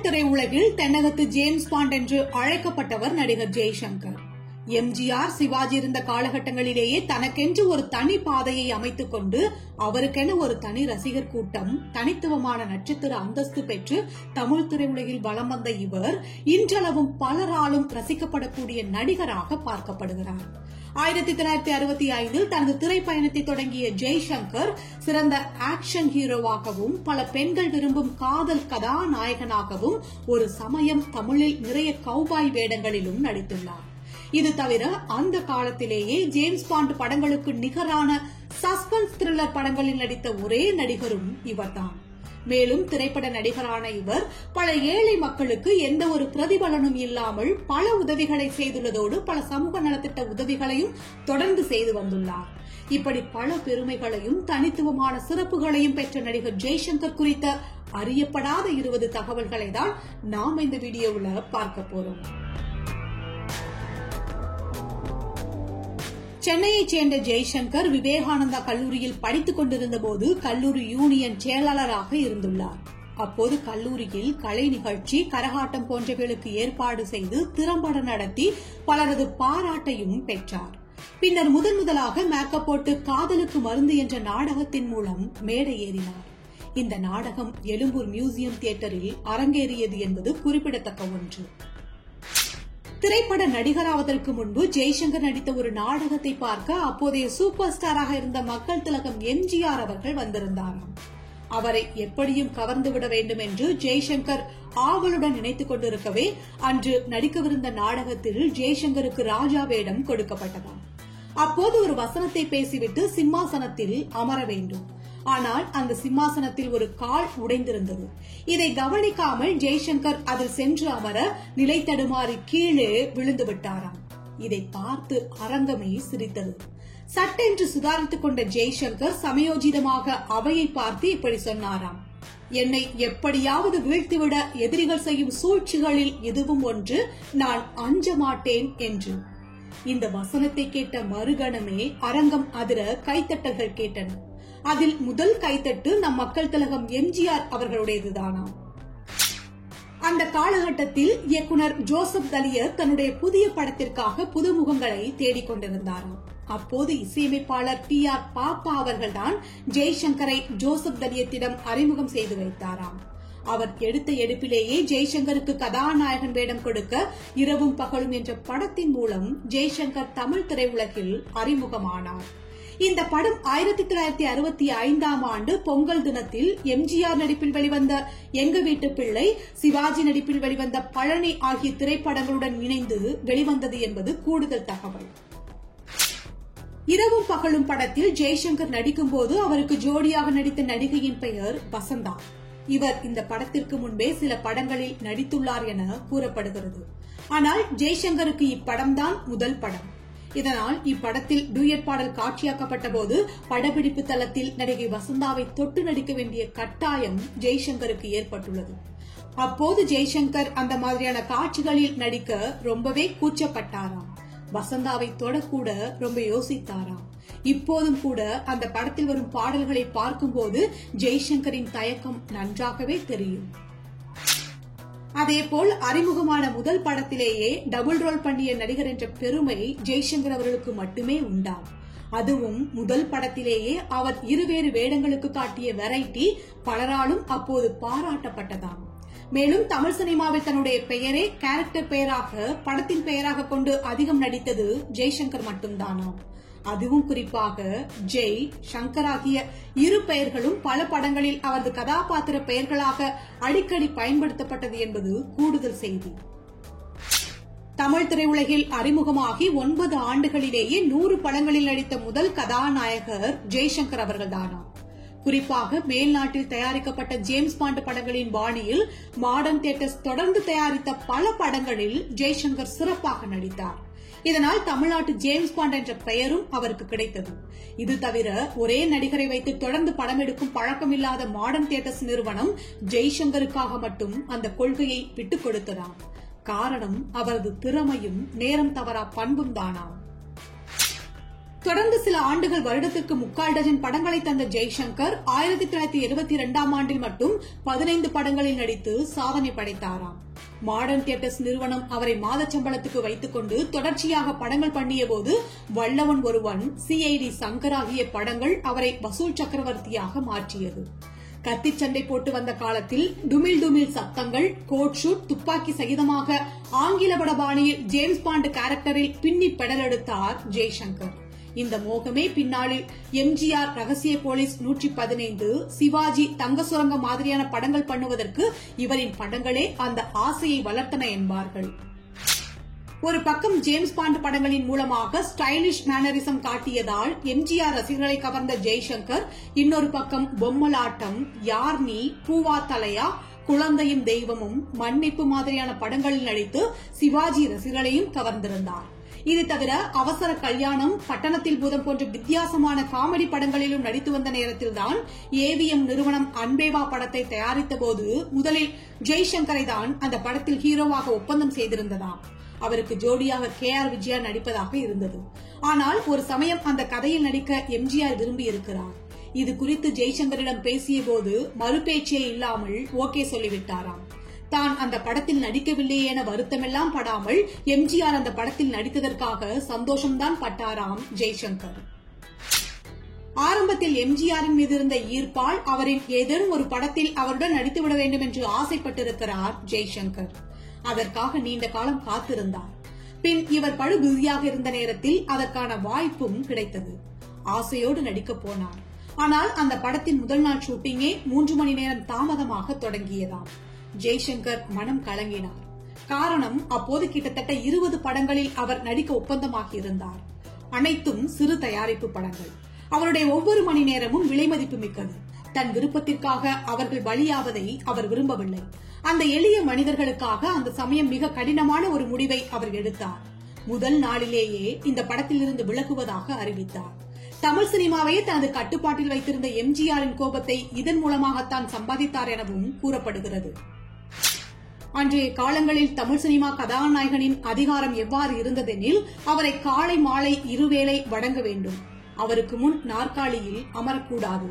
திரையுலகில் தென்னகத்து James bond என்று அழைக்கப்பட்டவர் நடிகர் ஜெய்சங்கர். எம்ஜிஆர், சிவாஜி இருந்த காலகட்டங்களிலேயே தனக்கென்று ஒரு தனி பாதையை அமைத்துக் கொண்டு அவருக்கென ஒரு தனி ரசிகர் கூட்டம், தனித்துவமான நட்சத்திர அந்தஸ்து பெற்று தமிழ் திரையுலகில் வலம் வந்த இவர் இன்றளவும் பலராலும் ரசிக்கப்படக்கூடிய நடிகராக பார்க்கப்படுகிறார். 1965 தனது திரைப்பயணத்தை தொடங்கிய ஜெய்சங்கர் சிறந்த ஆக்ஷன் ஹீரோவாகவும், பல பெண்கள் விரும்பும் காதல் கதாநாயகனாகவும், ஒரு சமயம் தமிழில் நிறைய கௌபாய் வேடங்களிலும் நடித்துள்ளார். இது தவிர அந்த காலத்திலேயே ஜேம்ஸ் பாண்ட் படங்களுக்கு நிகரான சஸ்பென்ஸ் த்ரில்லர் படங்களில் நடித்த ஒரே நடிகரும் இவர்தான். மேலும் திரைப்பட நடிகரான இவர் பல ஏழை மக்களுக்கு எந்த ஒரு பிரதிபலனும் இல்லாமல் பல உதவிகளை செய்துள்ளதோடு பல சமூக நலத்திட்ட உதவிகளையும் தொடர்ந்து செய்து வந்துள்ளார். இப்படி பல பெருமைகளையும் தனித்துவமான சிறப்புகளையும் பெற்ற நடிகர் ஜெய்சங்கர் குறித்த அறியப்படாத 20 தகவல்களை தான் நாம் இந்த வீடியோவில் பார்க்க போறோம். சென்னையைச் சேர்ந்த ஜெய்சங்கர் விவேகானந்தா கல்லூரியில் படித்துக் கொண்டிருந்த போது கல்லூரி யூனியன் செயலாளராக இருந்துள்ளார். அப்போது கல்லூரியில் கலை நிகழ்ச்சி, கரகாட்டம் போன்றவைகளுக்கு ஏற்பாடு செய்து திறம்பட நடத்தி பலரது பாராட்டையும் பெற்றார். பின்னர் முதலாக மேக்கப் போட்டு காதலுக்கு மருந்து என்ற நாடகத்தின் மூலம் மேடை ஏறினார். இந்த நாடகம் எழும்பூர் மியூசியம் தியேட்டரில் அரங்கேறியது என்பது குறிப்பிடத்தக்க ஒன்று. திரைப்பட நடிகராவதற்கு முன்பு ஜெய்சங்கர் நடித்த ஒரு நாடகத்தை பார்க்க அப்போதைய சூப்பர் ஸ்டாராக இருந்த மக்கள் திலகம் எம்ஜிஆர் அவர்கள் வந்திருந்தாராம். அவரை எப்படியும் கவர்ந்துவிட வேண்டும் என்று ஜெய்சங்கர் ஆவலுடன் நினைத்துக் கொண்டிருக்கவே அன்று நடிக்கவிருந்த நாடகத்தில் ஜெய்சங்கருக்கு ராஜா வேடம் கொடுக்கப்பட்டதாம். அப்போது ஒரு வசனத்தை பேசிவிட்டு சிம்மாசனத்தில் அமர வேண்டும். ஆனால் அந்த சிம்மாசனத்தில் ஒரு கால் உடைந்திருந்தது. இதை கவனிக்காமல் ஜெய்சங்கர் அதில் சென்று அமர நிலை தடுமாறி கீழே விழுந்து விட்டாராம். இதை பார்த்து அரங்கமே சிரித்தது. சட்டென்று சுதாரித்துக் கொண்ட ஜெய்சங்கர் சமயோஜிதமாக அவையை பார்த்து இப்படி சொன்னாராம்: என்னை எப்படியாவது வீழ்த்திவிட எதிரிகள் செய்யும் சூழ்ச்சிகளில் இதுவும் ஒன்று, நான் அஞ்ச மாட்டேன் என்று. இந்த வசனத்தை கேட்ட மறுகணமே அரங்கம் அதிர கைத்தட்டல்கள் கேட்டன. அதில் முதல் கைத்தட்டு நம் மக்கள் திலகம் எம்ஜிஆர் அவர்களுடையதுதானாம். அந்த காலகட்டத்தில் இயக்குனர் ஜோசப் தலியர் தன்னுடைய புதிய படத்திற்காக புதுமுகங்களை தேடிக் கொண்டிருந்தாராம். அப்போது இசையமைப்பாளர் TR பாப்பா அவர்கள்தான் ஜெய்சங்கரை ஜோசப் தலியத்திடம் அறிமுகம் செய்து வைத்தாராம். அவர் எடுத்த எடுப்பிலேயே ஜெய்சங்கருக்கு கதாநாயகன் வேடம் கொடுக்க இரவும் பகலும் என்ற படத்தின் மூலம் ஜெய்சங்கர் தமிழ் திரையுலகில் அறிமுகமானார். இந்த படம் 1965 பொங்கல் தினத்தில் எம்ஜிஆர் நடிப்பில் வெளிவந்த எங்க வீட்டு பிள்ளை, சிவாஜி நடிப்பில் வெளிவந்த பழனி ஆகிய திரைப்படங்களுடன் இணைந்து வெளிவந்தது என்பது கூடுதல் தகவல். இரவும் பகலும் படத்தில் ஜெய்சங்கர் நடிக்கும் போது அவருக்கு ஜோடியாக நடித்த நடிகையின் பெயர் வசந்தா. இவர் இந்த படத்திற்கு முன்பே சில படங்களில் நடித்துள்ளார் என கூறப்படுகிறது. ஆனால் ஜெய்சங்கருக்கு இப்படம்தான் முதல் படம். இதனால் இப்படத்தில் டூயட் பாடல் காட்சியாக்கப்பட்ட போது படப்பிடிப்பு தளத்தில் நடிகை வசந்தாவை தொட்டு நடிக்க வேண்டிய கட்டாயம் ஜெய்சங்கருக்கு ஏற்பட்டுள்ளது. அப்போது ஜெய்சங்கர் அந்த மாதிரியான காட்சிகளில் நடிக்க ரொம்பவே கூச்சப்பட்டாராம். வசந்தாவை தொடக்கூட ரொம்ப யோசித்தாராம். இப்போதும் கூட அந்த படத்தில் வரும் பாடல்களை பார்க்கும்போது ஜெய்சங்கரின் தயக்கம் நன்றாகவே தெரியும். அதேபோல் அறிமுகமான முதல் படத்திலேயே டபுள் ரோல் பண்ணிய நடிகர் என்ற பெருமை ஜெய்சங்கர் அவர்களுக்கு மட்டுமே உண்டாம். அதுவும் முதல் படத்திலேயே அவர் இருவேறு வேடங்களுக்கு காட்டிய வெரைட்டி பலராலும் அப்போது பாராட்டப்பட்டதாம். மேலும் தமிழ் சினிமாவில் தன்னுடைய பெயரே கேரக்டர் பெயராக, படத்தின் பெயராக கொண்டு அதிகம் நடித்தது ஜெய்சங்கர் மட்டும்தானாம். அதுவும் குறிப்பாக ஜெய், சங்கர் ஆகிய இரு பெயர்களும் பல படங்களில் அவரது கதாபாத்திர பெயர்களாக அடிக்கடி பயன்படுத்தப்பட்டது என்பது கூடுதல் செய்தி. தமிழ் திரையுலகில் அறிமுகமாகி 9 ஆண்டுகளிலேயே 100 படங்களில் நடித்த முதல் கதாநாயகர் ஜெய்சங்கர் அவர்கள்தானாம். குறிப்பாக மேல்நாட்டில் தயாரிக்கப்பட்ட ஜேம்ஸ் பாண்ட் படங்களின் பாணியில் மாடர்ன் தியேட்டர்ஸ் தொடர்ந்து தயாரித்த பல படங்களில் ஜெய்சங்கர் சிறப்பாக நடித்தார். இதனால் தமிழ்நாட்டு ஜேம்ஸ் பாண்ட் என்ற பெயரும் அவருக்கு கிடைத்தது. இது தவிர ஒரே நடிகரை வைத்து தொடர்ந்து படம் எடுக்கும் பழக்கமில்லாத மாடர்ன் தியேட்டர்ஸ் நிறுவனம் ஜெய்சங்கருக்காக மட்டும் அந்த கொள்கையை விட்டுக் கொடுத்ததாம். காரணம் அவரது திறமையும் நேரம் தவறா பண்பும் தானாம். தொடர்ந்து சில ஆண்டுகள் வருடத்திற்கு 3/4 டஜன் படங்களை தந்த ஜெய்சங்கர் 1972ஆம் ஆண்டில் மட்டும் 15 படங்களில் நடித்து சாதனை படைத்தாராம். மாடர்ன் தியேட்டர்ஸ் நிறுவனம் அவரை மாத சம்பளத்துக்கு வைத்துக் கொண்டு தொடர்ச்சியாக படங்கள் பண்ணிய போது வல்லவன் ஒருவன், CID சங்கர் ஆகிய படங்கள் அவரை வசூல் சக்கரவர்த்தியாக மாற்றியது. கத்தி சண்டை போட்டு வந்த காலத்தில் டுமில் டுமில் சத்தங்கள், கோட் ஷூட், துப்பாக்கி சகிதமாக ஆங்கில பட பாணியில் ஜேம்ஸ் பாண்ட் கேரக்டரில் பின்னி பெடல் எடுத்தார் ஜெய்சங்கர். இந்த மோகமே பின்னாளில் MGR ரகசிய போலீஸ் 115, சிவாஜி, தங்க சுரங்கம் மாதிரியான படங்கள் பண்ணுவதற்கு இவரின் படங்களே அந்த ஆசையை வளர்த்தன என்பார்கள். ஒரு பக்கம் ஜேம்ஸ் பாண்ட் படங்களின் மூலமாக ஸ்டைலிஷ் மேனரிசம் காட்டியதால் MGR ரசிகர்களை கவர்ந்த ஜெய்சங்கர், இன்னொரு பக்கம் பொம்மலாட்டம், யார் நீ, பூவா தலையா, குழந்தையும் தெய்வமும், மன்னிப்பு மாதிரியான படங்களில் நடித்து சிவாஜி ரசிகர்களையும் கவர்ந்திருந்தார். இது தவிர அவசர கல்யாணம், பட்டணத்தில் பூதம் போன்ற வித்தியாசமான காமெடி படங்களிலும் நடித்து வந்த நேரத்தில்தான் AVM நிறுவனம் அன்பேவா படத்தை தயாரித்த போது முதலில் ஜெய்சங்கரை தான் அந்த படத்தில் ஹீரோவாக ஒப்பந்தம் செய்திருந்ததாம். அவருக்கு ஜோடியாக KR விஜயா நடிப்பதாக இருந்தது. ஆனால் ஒரு சமயம் அந்த கதையில் நடிக்க MGR விரும்பி இருக்கிறார். இது குறித்து ஜெய்சங்கரிடம் பேசிய போது மறுபேச்சே இல்லாமல் ஓகே சொல்லிவிட்டாராம். தான் அந்த படத்தில் நடிக்கவில்லை என வருத்தமெல்லாம் படாமல் MGR அந்த படத்தில் நடித்ததற்காக சந்தோஷம்தான் பட்டாராம் ஜெய்சங்கர். ஆரம்பத்தில் MGRின் மீது இருந்த ஈர்ப்பால் அவரின் ஏதேனும் ஒரு படத்தில் அவருடன் நடித்துவிட வேண்டும் என்று ஆசைப்பட்டிருக்கிறார் ஜெய்சங்கர். அதற்காக நீண்ட காலம் காத்திருந்தார். பின் இவர் படு பிஸியாக இருந்த நேரத்தில் அதற்கான வாய்ப்பும் கிடைத்தது. ஆசையோடு நடிக்க போனார். ஆனால் அந்த படத்தின் முதல் நாள் ஷூட்டிங்கே 3 மணி நேரம் தாமதமாக தொடங்கியதாம். ஜெய்சங்கர் மனம் கலங்கினார். காரணம், அப்போது கிட்டத்தட்ட 20 படங்களில் அவர் நடிக்க ஒப்பந்தமாகியிருந்தார். அனைத்தும் சிறு தயாரிப்பு படங்கள். அவருடைய ஒவ்வொரு மணி நேரமும் விலை மதிப்பு மிக்கது. தன் விருப்பத்திற்காக அவர்கள் பலியாவதை அவர் விரும்பவில்லை. அந்த எளிய மனிதர்களுக்காக அந்த சமயம் மிக கடினமான ஒரு முடிவை அவர் எடுத்தார். முதல் நாளிலேயே இந்த படத்திலிருந்து விலகுவதாக அறிவித்தார். தமிழ் சினிமாவையே தனது கட்டுப்பாட்டில் வைத்திருந்த MGRின் கோபத்தை இதன் மூலமாகத்தான் சம்பாதித்தார் எனவும் கூறப்படுகிறது. அன்றைய காலங்களில் தமிழ் சினிமா கதாநாயகனின் அதிகாரம் எவ்வாறு இருந்ததெனில், அவரை காலை மாலை இருவேளை வணங்க வேண்டும். அவருக்கு முன் நாற்காலியில் அமரக்கூடாது,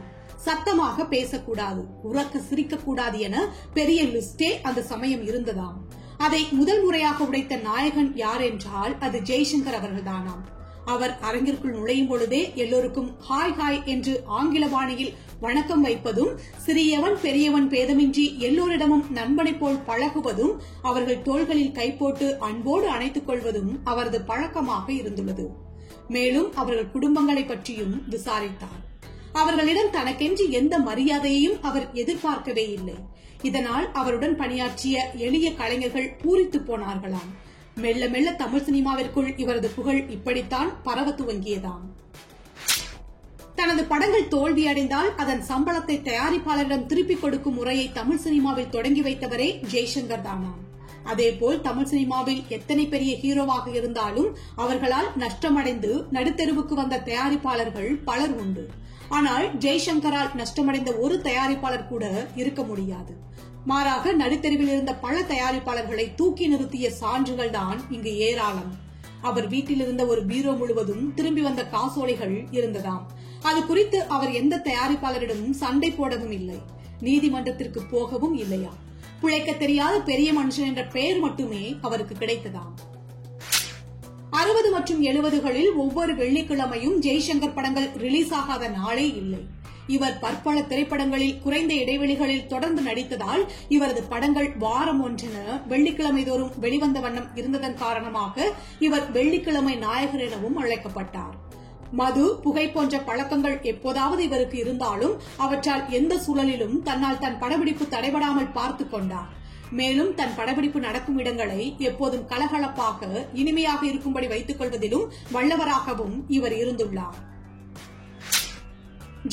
சத்தமாக பேசக்கூடாது, உறக்க சிரிக்கக்கூடாது என பெரிய லிஸ்டே அந்த சமயம் இருந்ததாம். அதை முதல் முறையாக உடைத்த நாயகன் யார் என்றால் அது ஜெய்சங்கர் அவர்கள்தானாம். அவர் அரங்கிற்குள் நுழையும் பொழுதே எல்லோருக்கும் ஹாய் ஹாய் என்று ஆங்கில பாணியில் வணக்கம் வைப்பதும், சிறியவன் பெரியவன் பேதமின்றி எல்லோரிடமும் நண்பனைப் போல் பழகுவதும், அவர்கள் தோள்களில் கை போட்டு அன்போடு அணைத்துக் கொள்வதும் அவரது பழக்கமாக இருந்துள்ளது. மேலும் அவர்கள் குடும்பங்களை பற்றியும் விசாரித்தார். அவர்களிடம் தனக்கென்று எந்த மரியாதையையும் அவர் எதிர்பார்க்கவே இல்லை. இதனால் அவருடன் பணியாற்றிய எளிய கலைஞர்கள் பூரித்து போனார்களாம். மெல்ல மெல்ல தமிழ் சினிமாவிற்குள் இவரது புகழ் இப்படித்தான் பரவ துவங்கியதாம். தனது படங்கள் தோல்வியடைந்தால் அதன் சம்பளத்தை தயாரிப்பாளரிடம் திருப்பிக் கொடுக்கும் முறையை தமிழ் சினிமாவில் தொடங்கி வைத்தவரே ஜெய்சங்கர் தானாம். அதேபோல் தமிழ் சினிமாவில் எத்தனை பெரிய ஹீரோவாக இருந்தாலும் அவர்களால் நஷ்டமடைந்து நடுத்தெருவுக்கு வந்த தயாரிப்பாளர்கள் பலர் உண்டு. ஆனால் ஜெய்சங்கரால் நஷ்டமடைந்த ஒரு தயாரிப்பாளர் கூட இருக்க முடியாது. மாறாக நடுத்தெருவில் இருந்த பல தயாரிப்பாளர்களை தூக்கி நிறுத்திய சான்றுகள் தான் இங்கு ஏராளம். அவர் வீட்டில் இருந்த ஒரு பீரோ முழுவதும் திரும்பி வந்த காசோலைகள் இருந்ததாம். அது குறித்து அவர் எந்த தயாரிப்பாளரிடமும் சண்டை போடவும் இல்லை, நீதிமன்றத்திற்கு போகவும் இல்லையா. பிழைக்க தெரியாத பெரிய மனுஷன் என்ற பெயர் மட்டுமே அவருக்கு கிடைத்ததாம். 60 மற்றும் 70களில் ஒவ்வொரு வெள்ளிக்கிழமையும் ஜெய்சங்கர் படங்கள் ரிலீஸ் ஆகாத நாளே இல்லை. இவர் பற்பல திரைப்படங்களில் குறைந்த இடைவெளிகளில் தொடர்ந்து நடித்ததால் இவரது படங்கள் வாரம் ஒன்றென வெள்ளிக்கிழமை தோறும் வெளிவந்த வண்ணம் இருந்ததன் காரணமாக இவர் வெள்ளிக்கிழமை நாயகர் எனவும் அழைக்கப்பட்டார். மது, புகை போன்ற பழக்கங்கள் எப்போதாவது இவருக்கு இருந்தாலும் அவற்றால் எந்த சூழலிலும் தன்னால் தன் படப்பிடிப்பு தடைபடாமல் பார்த்துக் கொண்டார். மேலும் தன் படப்பிடிப்பு நடக்கும் இடங்களை எப்போதும் கலகலப்பாக இனிமையாக இருக்கும்படி வைத்துக் கொள்வதிலும் வல்லவராகவும் இவர் இருந்துள்ளார்.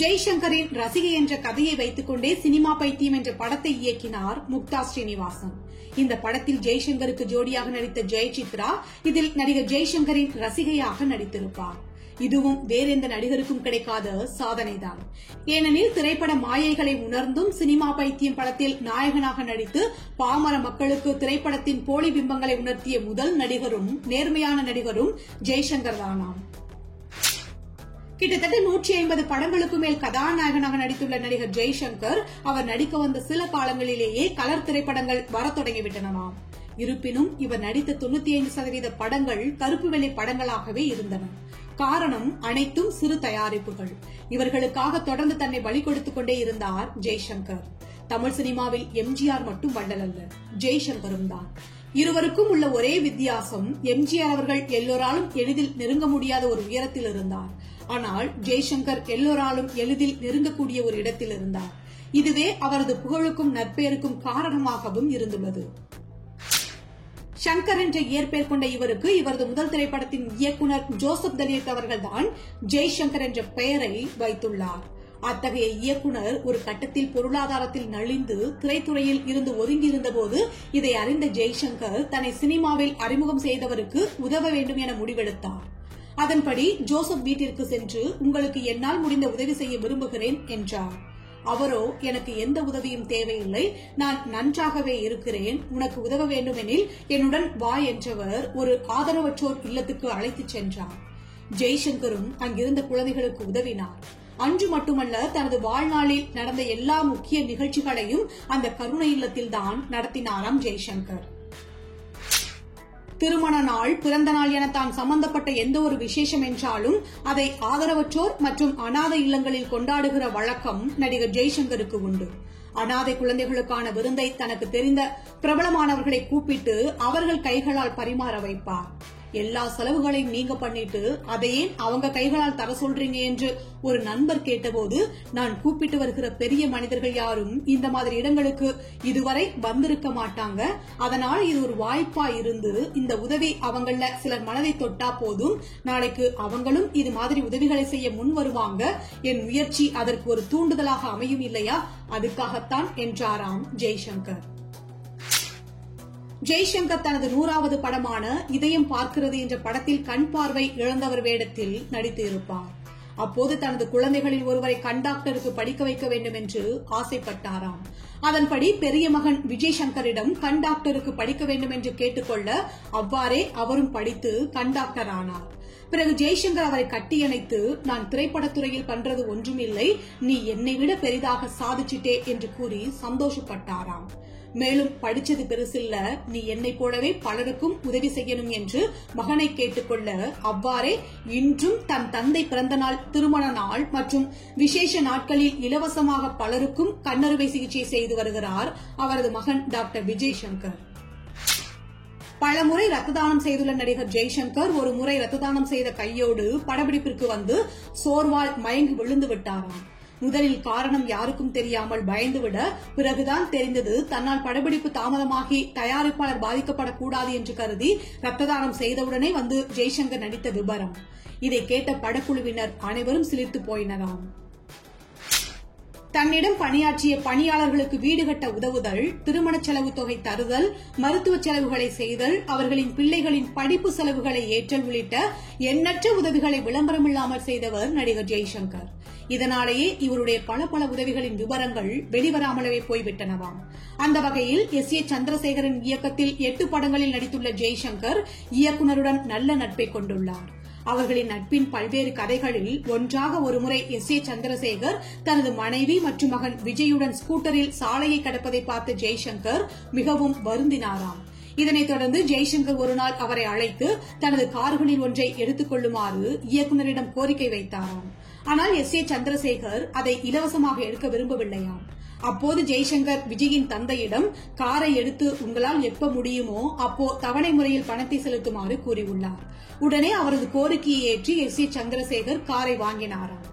ஜெய்சங்கரின் ரசிகை என்ற கதையை வைத்துக் கொண்டே சினிமா பைத்தியம் என்ற படத்தை இயக்கினார் முக்தா ஸ்ரீனிவாசன். இந்த படத்தில் ஜெய்சங்கருக்கு ஜோடியாக நடித்த ஜெயசித்ரா இதில் நடிகர் ஜெய்சங்கரின் ரசிகையாக நடித்திருப்பார். இதுவும் வேறெந்த நடிகருக்கும் கிடைக்காத சாதனைதான். ஏனெனில் திரைப்பட மாயைகளை உணர்ந்தும் சினிமா பைத்தியம் படத்தில் நாயகனாக நடித்து பாமர மக்களுக்கு திரைப்படத்தின் போலி பிம்பங்களை உணர்த்திய முதல் நடிகரும் நேர்மையான நடிகரும் ஜெய்சங்கர் தானாம். கிட்டத்தட்ட 150 படங்களுக்கு மேல் கதாநாயகனாக நடித்துள்ள நடிகர் ஜெய்சங்கர் அவர் நடிக்க வந்த சில காலங்களிலேயே கலர் திரைப்படங்கள் வரத் தொடங்கிவிட்டனவாம். இருப்பினும் இவர் நடித்த 95% படங்கள் கருப்பு வெள்ளை படங்களாகவே இருந்தன. காரணம் அனைத்தும் சிறு தயாரிப்புகள். இவர்களுக்காக தொடர்ந்து தன்னை பலி கொடுத்துக் கொண்டே இருந்தார் ஜெய்சங்கர். தமிழ் சினிமாவில் எம்ஜிஆர் மட்டும் வள்ளல் அல்ல, ஜெய்சங்கரும் தான். இருவருக்கும் உள்ள ஒரே வித்தியாசம், எம்ஜிஆர் அவர்கள் எல்லோராலும் எளிதில் நெருங்க முடியாத ஒரு உயரத்தில் இருந்தார். ஆனால் ஜெய்சங்கர் எல்லோராலும் எளிதில் நெருங்கக்கூடிய ஒரு இடத்தில் இருந்தார். இதுவே அவரது புகழுக்கும் நற்பெயருக்கும் காரணமாகவும் இருந்துள்ளது. சங்கர் என்ற இயற்பெயர் கொண்ட இவருக்கு இவரது முதல் திரைப்படத்தின் இயக்குனர் ஜோசப் தலியத் அவர்கள்தான் ஜெய்சங்கர் என்ற பெயரை வைத்துள்ளார். அத்தகைய இயக்குனர் ஒரு கட்டத்தில் பொருளாதாரத்தில் நலிந்து திரைத்துறையில் இருந்து ஒதுங்கியிருந்த போது இதை அறிந்த ஜெய்சங்கர் தன்னை சினிமாவில் அறிமுகம் செய்தவருக்கு உதவ வேண்டும் என முடிவெடுத்தார். அதன்படி ஜோசப் வீட்டிற்கு சென்று உங்களுக்கு என்னால் முடிந்த உதவி செய்ய விரும்புகிறேன் என்றார். அவரோ எனக்கு எந்த உதவியும் தேவையில்லை, நான் நன்றாகவே இருக்கிறேன், உனக்கு உதவ வேண்டுமெனில் என்னுடன் வா என்றவர் ஒரு ஆதரவற்றோர் இல்லத்துக்கு அழைத்துச் சென்றார். ஜெய்சங்கரும் அங்கிருந்த குழந்தைகளுக்கு உதவினார். அன்று மட்டுமல்ல, தனது வாழ்நாளில் நடந்த எல்லா முக்கிய நிகழ்ச்சிகளையும் அந்த கருணை இல்லத்தில் தான் நடத்தினாராம் ஜெய்சங்கர். திருமண நாள், பிறந்த நாள் என தான் சம்பந்தப்பட்ட எந்த ஒரு விசேஷம் என்றாலும் அதை ஆதரவற்றோர் மற்றும் அனாதை இல்லங்களில் கொண்டாடுகிற வழக்கம் நடிகர் ஜெய்சங்கருக்கு உண்டு. அனாதை குழந்தைகளுக்கான விருந்தை தனக்கு தெரிந்த பிரபலமானவர்களை கூப்பிட்டு அவர்கள் கைகளால் பரிமாற வைப்பார். எல்லா செலவுகளையும் நீங்க பண்ணிட்டு அதையே அவங்க கைகளால் தர சொல்றீங்க என்று ஒரு நண்பர் கேட்டபோது, நான் கூப்பிட்டு வருகிற பெரிய மனிதர்கள் யாரும் இந்த மாதிரி இடங்களுக்கு இதுவரை வந்திருக்க மாட்டாங்க, அதனால இது ஒரு வாய்ப்பா இருந்து இந்த உதவி அவங்கள சிலர் மனதை தொட்டா போதும், நாளைக்கு அவங்களும் இது மாதிரி உதவிகளை செய்ய முன் வருவாங்க, என் முயற்சி அதற்கு ஒரு தூண்டுதலாக அமையும் இல்லையா, அதுக்காகத்தான் என்றாராம் ஜெய்சங்கர். ஜெய்சங்கர் தனது 100வது படமான இதயம் பார்க்கிறது என்ற படத்தில் கண் பார்வை இழந்தவர் வேடத்தில் நடித்து இருப்பார். அப்போது தனது குழந்தைகளில் ஒருவரை கண்டாக்டருக்கு படிக்க வைக்க வேண்டும் என்று ஆசைப்பட்டாராம். அதன்படி பெரிய மகன் விஜய் சங்கரிடம் கண்டாக்டருக்கு படிக்க வேண்டும் என்று கேட்டுக்கொள்ள அவ்வாறே அவரும் படித்து கண்டாக்டர் ஆனார். பிறகு ஜெய்சங்கர் அவரை கட்டியணைத்து, நான் திரைப்படத்துறையில் பண்றது ஒன்றுமில்லை, நீ என்னை விட பெரிதாக சாதிச்சிட்டே என்று கூறி சந்தோஷப்பட்டாராம். மேலும் படிச்சது பெருசில்ல, நீ என்னை போலவே பலருக்கும் உதவி செய்யணும் என்று மகனை கேட்டுக்கொள்ள அவ்வாறே இன்றும் தன் தந்தை பிறந்த நாள், திருமண நாள் மற்றும் விசேஷ நாட்களில் இலவசமாக பலருக்கும் கண்ணறுவை சிகிச்சை செய்து வருகிறார் அவரது மகன் டாக்டர் விஜய் சங்கர். பலமுறை ரத்த தானம் செய்துள்ள நடிகர் ஜெய்சங்கர் ஒரு முறை ரத்த தானம் செய்த கையோடு படப்பிடிப்பிற்கு வந்து சோர்வால் மயங்கி விழுந்து விட்டாராம். முதலில் காரணம் யாருக்கும் தெரியாமல் பயந்துவிட, பிறகுதான் தெரிந்தது தன்னால் படப்பிடிப்பு தாமதமாகி தயாரிப்பாளர் பாதிக்கப்படக்கூடாது என்று கருதி ரத்த தானம் செய்தவுடனே வந்து ஜெய்சங்கர் நடித்த விபரம். இதை கேட்ட படக்குழுவினர் அனைவரும் சிலிர்த்து போயினராம். தன்னிடம் பணியாற்றிய பணியாளர்களுக்கு வீடு கட்ட உதவுதல், திருமண செலவு தொகை தருதல், மருத்துவ செலவுகளை செய்தல், அவர்களின் பிள்ளைகளின் படிப்பு செலவுகளை ஏற்றல் உள்ளிட்ட எண்ணற்ற உதவிகளை விளம்பரமில்லாமல் செய்தவர் நடிகர் ஜெய்சங்கர். இதனாலேயே இவருடைய பல உதவிகளின் விவரங்கள் வெளிவராமலவே போய்விட்டனவாம். அந்த வகையில் எஸ். ஏ. சந்திரசேகரின் இயக்கத்தில் 8 படங்களில் நடித்துள்ள ஜெய்சங்கர் இயக்குனருடன் நல்ல நட்பை கொண்டுள்ளார். அவர்களின் நட்பின் பல்வேறு கதைகளில் ஒன்றாக ஒருமுறை எஸ். ஏ. சந்திரசேகர் தனது மனைவி மற்றும் மகன் விஜயுடன் ஸ்கூட்டரில் சாலையை கடப்பதை பார்த்த ஜெய்சங்கர் மிகவும் வருந்தினாராம். இதனைத் தொடர்ந்து ஜெய்சங்கர் ஒருநாள் அவரை அழைத்து தனது கார்களில் ஒன்றை எடுத்துக் கொள்ளுமாறு இயக்குநரிடம் கோரிக்கை வைத்தாராம். ஆனால் எஸ். ஏ. சந்திரசேகர் அதை இலவசமாக எடுக்க விரும்பவில்லையாம். அப்போது ஜெய்சங்கர் விஜயின் தந்தையிடம் காரை எடுத்து உங்களால் எப்ப முடியுமோ அப்போ தவணை முறையில் பணத்தை செலுத்துமாறு கூறியுள்ளார். உடனே அவரது கோரிக்கையை ஏற்றி எஸ். ஏ. சந்திரசேகர் காரை வாங்கினாராம்.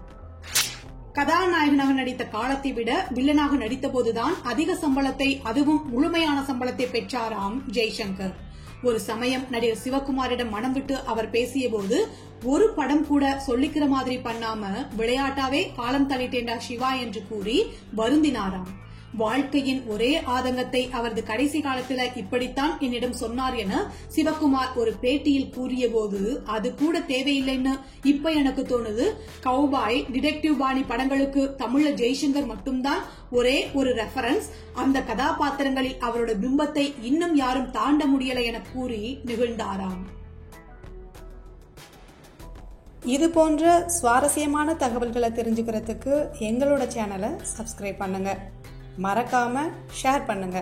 கதாநாயகனாக நடித்த காலத்தை விட வில்லனாக நடித்தபோதுதான் அதிக சம்பளத்தை, அதுவும் முழுமையான சம்பளத்தை பெற்றாராம் ஜெய்சங்கர். ஒரு சமயம் நடிகர் சிவகுமாரிடம் மனம் விட்டு அவர் பேசியபோது, ஒரு படம் கூட சொல்லிக்கிற மாதிரி பண்ணாம விளையாட்டாவே காலம் தள்ளிட்டேண்டா சிவா என்று கூறி வருந்தினாராம். வாழ்க்கையின் ஒரே ஆதங்கத்தை அவரது கடைசி காலத்துல இப்படித்தான் என்னிடம் சொன்னார் என சிவகுமார் ஒரு பேட்டியில் கூறிய போது, அது கூட தேவையில்லைன்னு இப்ப எனக்கு தோணுது. கவுபாய், டிடெக்டிவ் பாணி படங்களுக்கு தமிழ்ல ஜெய்சங்கர் மட்டும்தான் ஒரே ஒரு ரெஃபரன்ஸ். அந்த கதாபாத்திரங்களில் அவரோட பிம்பத்தை இன்னும் யாரும் தாண்ட முடியல என கூறி நிகழ்ந்தாராம். இது போன்ற சுவாரஸ்யமான தகவல்களை தெரிஞ்சுக்கிறதுக்கு எங்களோட சேனலை சப்ஸ்கிரைப் பண்ணுங்க. மறக்காம ஷேர் பண்ணுங்க.